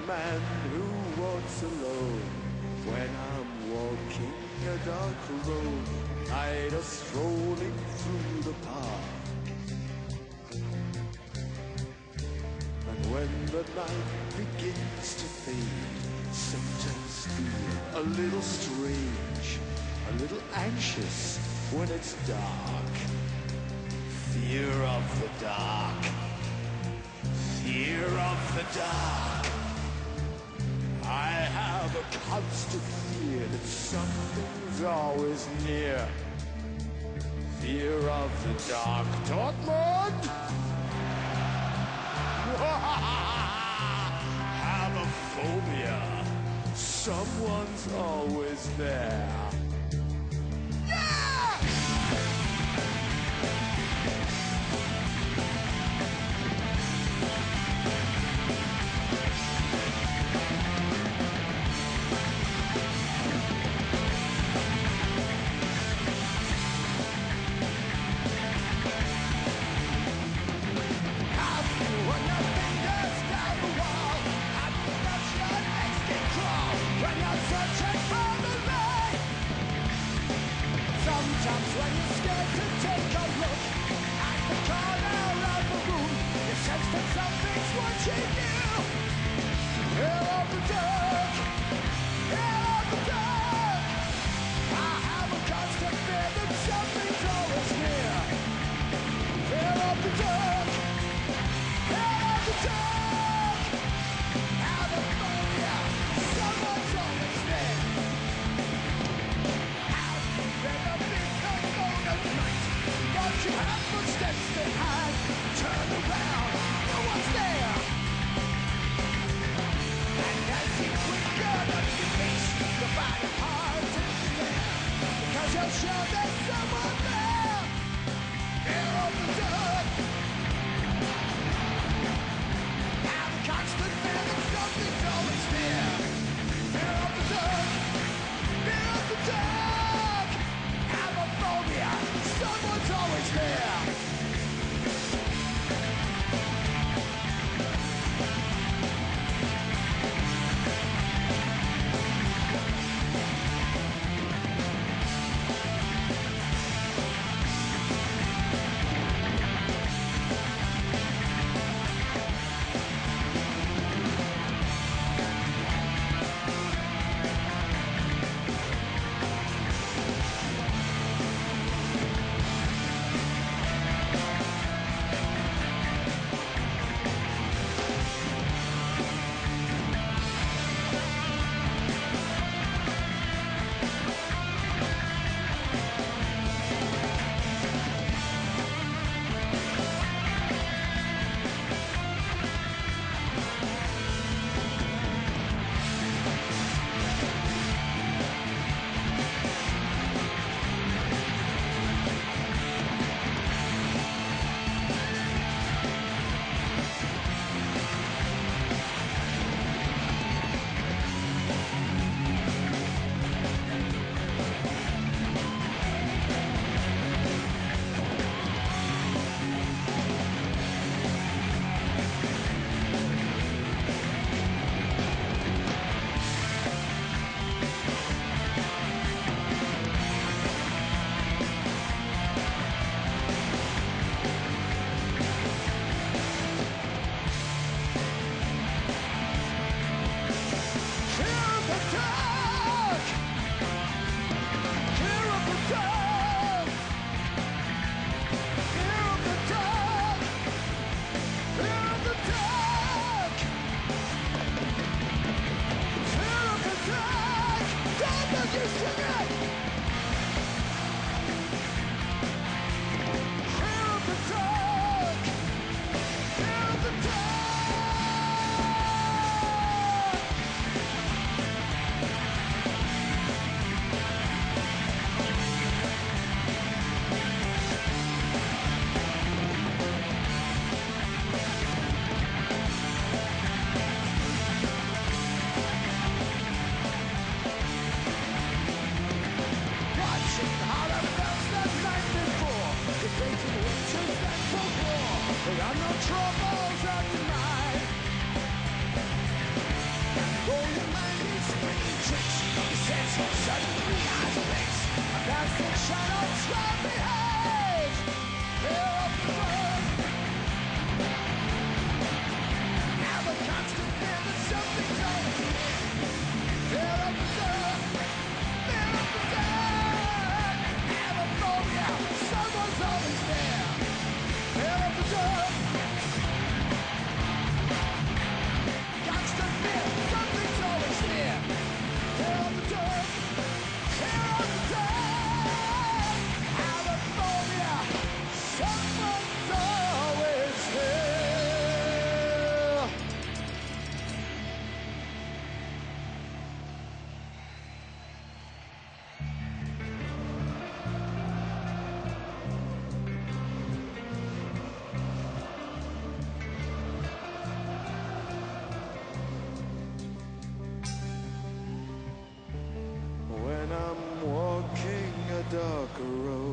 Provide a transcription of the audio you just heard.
man who walks alone when I'm walking a dark road, tired of strolling through the park. And when the night begins to fade, symptoms feel a little strange, a little anxious when it's dark. Fear of the dark. Fear of the dark. I have a constant fear that something's always near. Fear of the dark. Dortmund! Have a phobia. Someone's always there. Sometimes when you're scared to take a look at the corner of the room, you sense that something's watching you. Fear of the dark. Fear of the dark. I have a constant fear that something's always near. Fear of the dark. Fear of the dark. Out of phobia, someone's always there. Don't you have footsteps behind? Turn around, no one's there. And as you quicken up your face, you find it hard to declare, because you're sure there's someone there. Fear of the dark. Have a constant fear that something's always there. Fear of the dark. Fear of the dark. Have a phobia. Someone's always there. There are no troubles of the night. a rose.